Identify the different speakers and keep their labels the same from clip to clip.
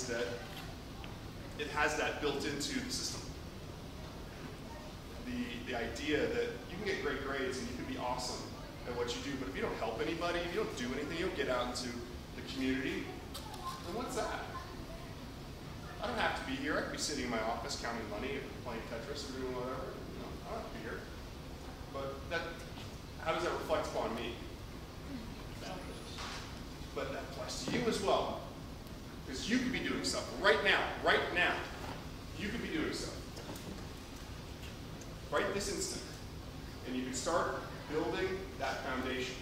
Speaker 1: is that it has that built into the system. The idea that you can get great grades and you can be awesome at what you do, but if you don't help anybody, if you don't do anything, you don't get out into the community, then what's that? I don't have to be here. I could be sitting in my office counting money or playing Tetris or doing whatever. You know, I don't have to be here. But how does that reflect upon me? But that applies to you as well. Because you could be doing stuff right now, you could be doing stuff. Right this instant. And you can start building that foundation.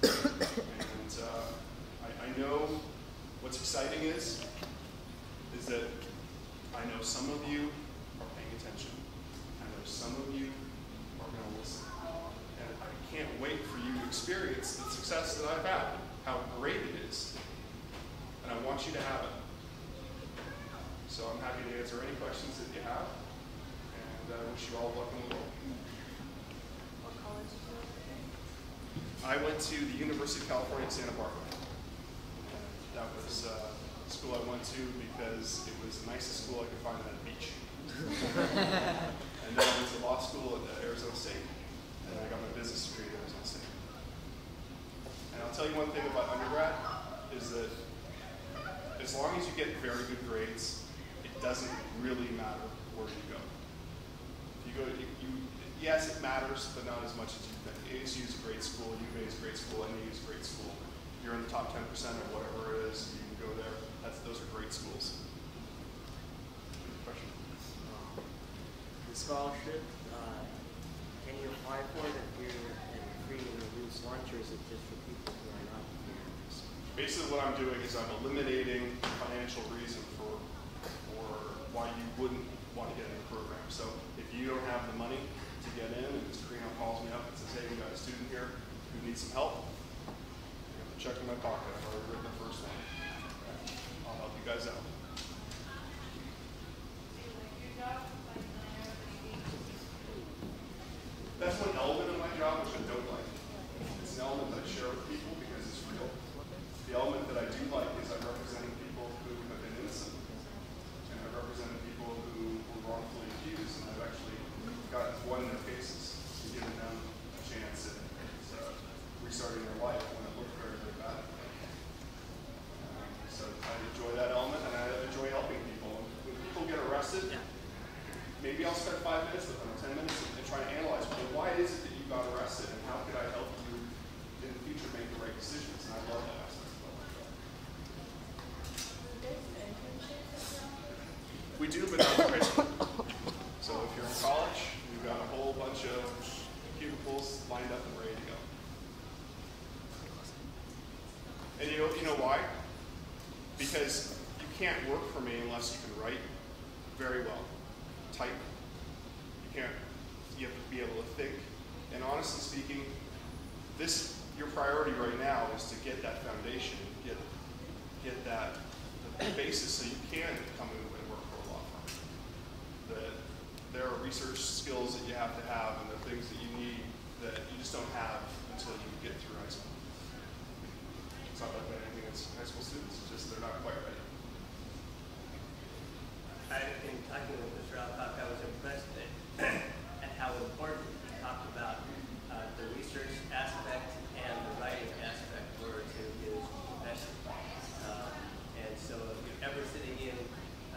Speaker 1: And I know what's exciting is that I know some of you are paying attention. I know some of you are going to listen. And I can't wait for you to experience the success that I've had, how great it is. And I want you to have it. So I'm happy to answer any questions that you have. And I wish you all luck in the world.
Speaker 2: What college did you go to?
Speaker 1: I went to the University of California, Santa Barbara. That was the school I went to because it was the nicest school I could find on a beach. And then I went to law school at Arizona State. And I got my business degree at Arizona State. And I'll tell you one thing about undergrad is that as long as you get very good grades, it doesn't really matter where you go. If you go, yes, it matters, but not as much as you think. ASU is a great school, UVA is a great school, NU is a great school. You're in the top 10% or whatever it is, you can go there. Those are great schools. Question?
Speaker 3: The scholarship, can you apply for it if you're free and reduced lunch, or is it just for people who are not here?
Speaker 1: Basically what I'm doing is I'm eliminating the financial reason for why you wouldn't want to get in the program. So if you don't have the money to get in, and Mr. Carino calls me up and says, hey, we got a student here who needs some help, I got the check in my pocket. I've already written the first one. I'll help you guys out. That's one element of my job which I don't like. It's an element that I share with people because it's real. The element that I do like is I'm representing people who have been innocent. And I've represented people who were wrongfully accused, and I've actually won their cases and given them a chance at restarting their life when it looked very, very bad. So I enjoy that element, and I enjoy helping people. When people get arrested, maybe I'll spend 5 minutes with them, or 10 minutes, and try to analyze, well, why is it that you got arrested, and how could I help you in the future make the right decisions? And I love that aspect of my job. We do, but not officially. So if you're in college, you've got a whole bunch of cubicles lined up and ready to go. And you know why? Because you can't work for me unless you can write very well, type. You have to be able to think. And honestly speaking, your priority right now is to get that foundation, get that the basis so you can come in and work for a law firm. There are research skills that you have to have, and the things that you need that you just don't have until you get through high school. It's not like anything against high school students, it's just they're not quite ready.
Speaker 4: In talking with Mr. Alcock, I was impressed at how important he talked about the research aspect and the writing aspect were to his profession. And so if you're ever sitting in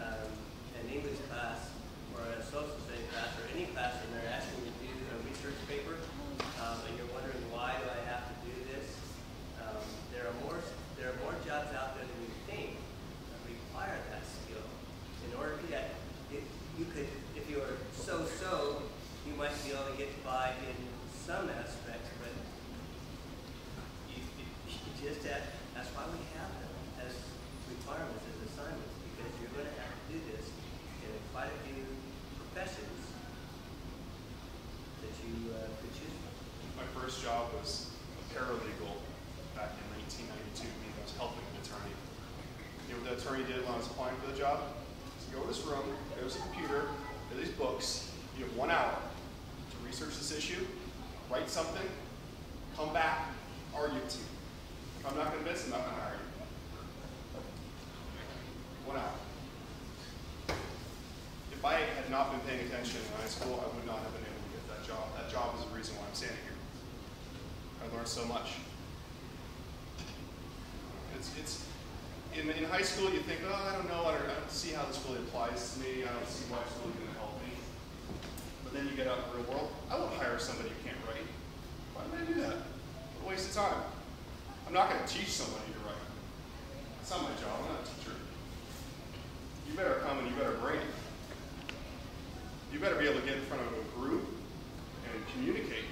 Speaker 4: an English class or a social studies class or any class and they're asking you to do a research paper, and you're wondering why do I have to do this, there are more jobs out there than you think that require that skill. In order to get, if you were so-so, you might be able to get by in some aspects, but you just have, that's why we have them as requirements, as assignments, because you're going to have to do this in quite a few professions that you could choose from.
Speaker 1: My first job was a paralegal back in 1992, meaning I was helping an attorney. You know what the attorney did when I was applying for the job? He said, go to this room, there's a computer, there are these books, you have 1 hour to research this issue, write something, come back, argue it to me. If I'm not convinced, I'm not going to hire you. had not been paying attention in high school, I would not have been able to get that job. That job is the reason why I'm standing here. I learned so much. In high school, you think, oh, I don't know, I don't see how this really applies to me. I don't see why it's really going to help me. But then you get out in the real world. I won't hire somebody who can't write. Why would I do that? What a waste of time. I'm not going to teach somebody to write. That's not my job. I'm not a teacher. You better come and you better bring it. You better be able to get in front of a group and communicate.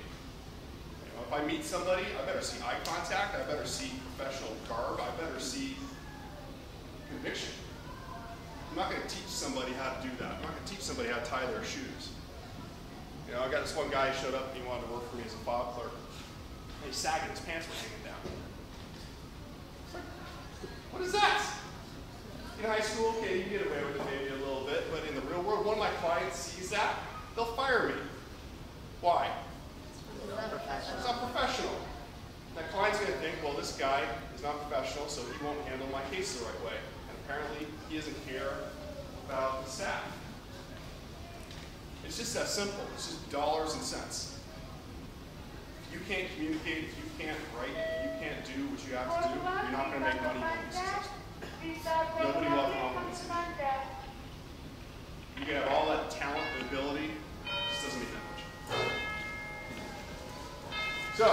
Speaker 1: You know, if I meet somebody, I better see eye contact. I better see professional garb. I better see conviction. I'm not going to teach somebody how to do that. I'm not going to teach somebody how to tie their shoes. You know, I got this one guy who showed up and he wanted to work for me as a file clerk. And he's sagging, his pants were hanging down. It's like, what is that? In high school, okay, you get away with it maybe a little bit, but in the real world, one of my clients sees that, they'll fire me. Why? It's not professional. That client's going to think, well, this guy is not professional, so he won't handle my case the right way. And apparently, he doesn't care about the staff. It's just that simple. It's just dollars and cents. If you can't communicate, if you can't write, if you can't do what you have to do, you're not going to make money and be successful. Nobody will have confidence in you. You can have all that talent and ability, it just doesn't mean that much. So,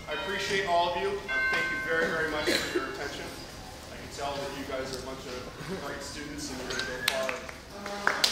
Speaker 1: I appreciate all of you. Thank you very, very much for your attention. I can tell that you guys are a bunch of great students and you're going to go far.